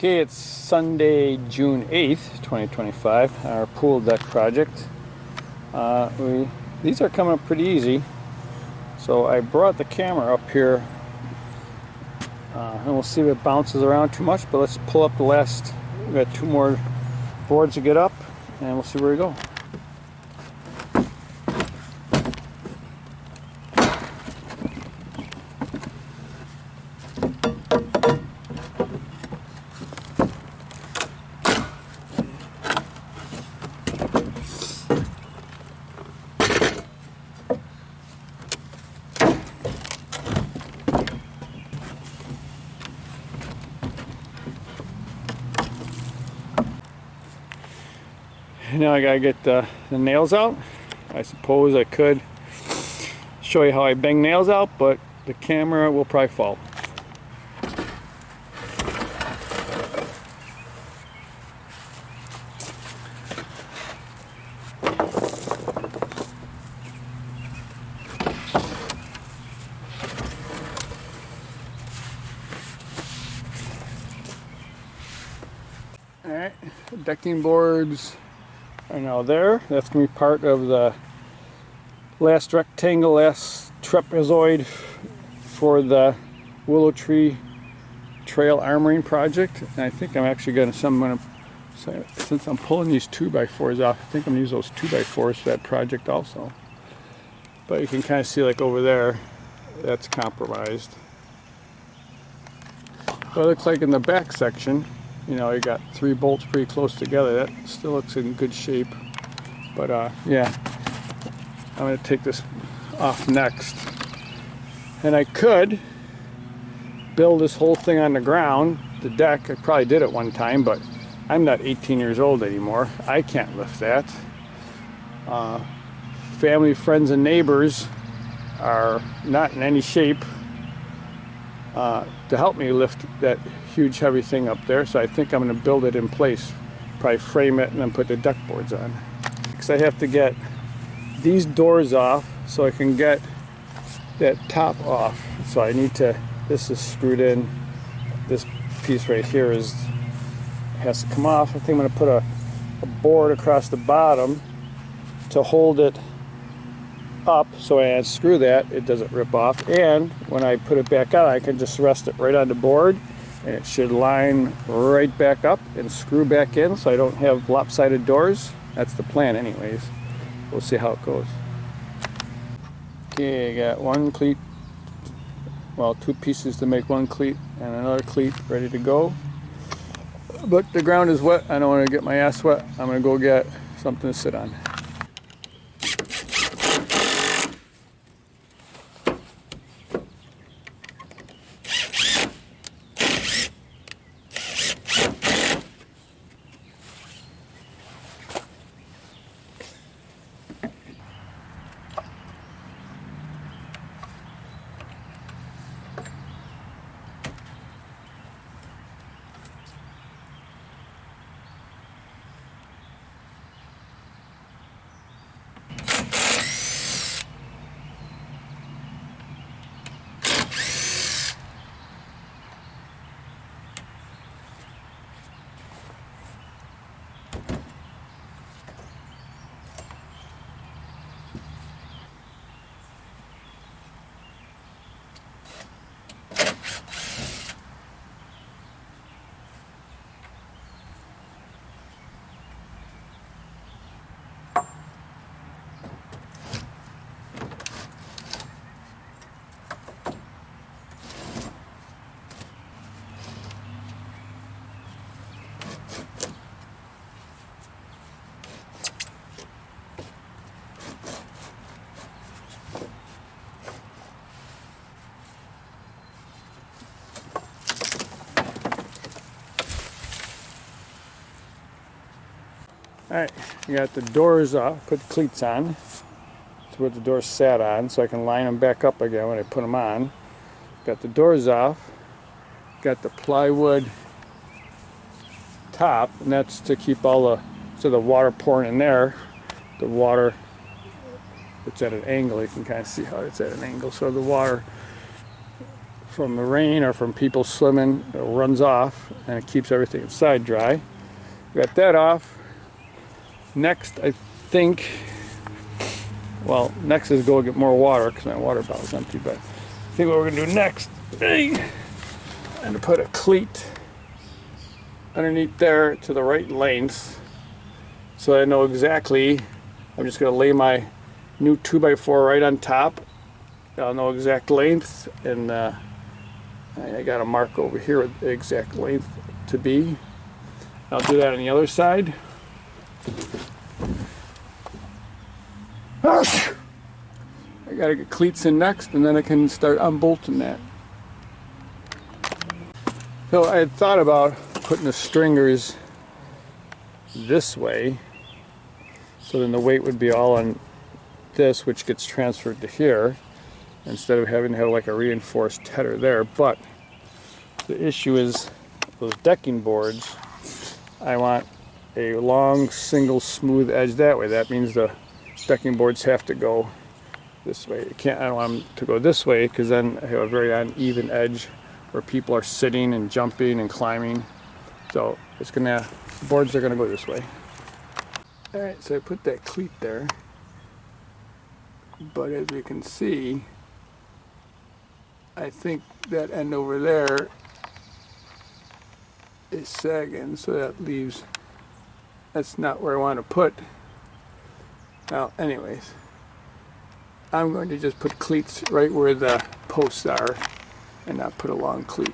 Okay, it's Sunday, June 8th, 2025, our pool deck project. These are coming up pretty easy. So I brought the camera up here and we'll see if it bounces around too much, but let's pull up the last, we got two more boards to get up and we'll see where we go. Now I gotta get the nails out. I suppose I could show you how I bang nails out, but the camera will probably fall. Alright, decking boards are now there. That's going to be part of the last rectangle, last trapezoid for the Willow Tree Trail Armoring project. And I think I'm actually going to, since I'm pulling these 2x4s off, I think I'm going to use those 2x4s for that project also. But you can kind of see, like over there, that's compromised. But it looks like in the back section, you know, you got 3 bolts pretty close together. That still looks in good shape. But yeah, I'm going to take this off next. And I could build this whole thing on the ground, the deck. I probably did it one time, but I'm not 18 years old anymore. I can't lift that. Family, friends, and neighbors are not in any shape to help me lift that huge heavy thing up there, so I think I'm going to build it in place, probably frame it and then put the deck boards on. Because I have to get these doors off so I can get that top off. So I need to, this is screwed in, this piece right here has to come off. I think I'm going to put a board across the bottom to hold it up, so when I unscrew that, it doesn't rip off, and when I put it back on, I can just rest it right on the board and it should line right back up and screw back in, so I don't have lopsided doors. That's the plan anyways. We'll see how it goes. Okay, I got one cleat, well, 2 pieces to make one cleat and another cleat ready to go, but the ground is wet. I don't want to get my ass wet. I'm going to go get something to sit on. Alright, I got the doors off, put the cleats on. That's what the doors sat on, so I can line them back up again when I put them on. Got the doors off, got the plywood top, and that's to keep all the water pouring in there. The water, it's at an angle, you can kind of see how it's at an angle, so the water from the rain or from people swimming. It runs off and it keeps everything inside dry. Got that off. Next, I think, well, next is go get more water because my water bottle's empty, but I think what we're gonna do next, I'm gonna put a cleat underneath there to the right length so I know exactly. I'm just gonna lay my new 2x4 right on top. I'll know exact length, and I got a mark over here with the exact length to be. I'll do that on the other side. I gotta get cleats in next, and then I can start unbolting that. So I had thought about putting the stringers this way, so then the weight would be all on this, which gets transferred to here, instead of having to have like a reinforced header there. But the issue is those decking boards, I want a long single smooth edge that way. That means the decking boards have to go this way. I don't want them to go this way because then I have a very uneven edge where people are sitting and jumping and climbing. So the boards are gonna go this way. All right, so I put that cleat there, but as you can see, I think that end over there is sagging, so that leaves, that's not where I want to put. Now, anyways, I'm going to just put cleats right where the posts are and not put a long cleat.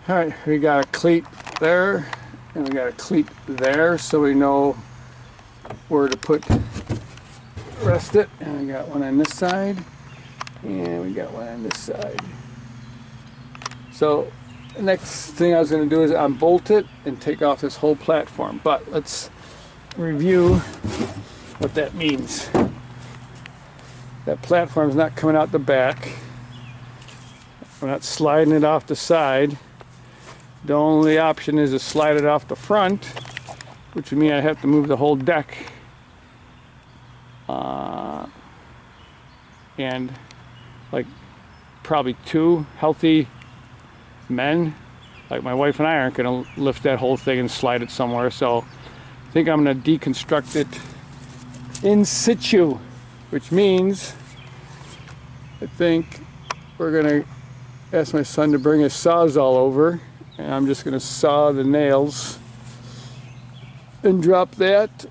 All right, we got a cleat there, and we got a cleat there, so we know where to rest it. And we got one on this side, and we got one on this side. So the next thing I was going to do is unbolt it and take off this whole platform. But let's review what that means. That platform's not coming out the back. I'm not sliding it off the side. The only option is to slide it off the front, which would mean I have to move the whole deck. And like probably two healthy men, like my wife and I, aren't going to lift that whole thing and slide it somewhere. So I think I'm going to deconstruct it in situ, which means I think we're going to ask my son to bring his Sawzall over. And I'm just going to saw the nails and drop that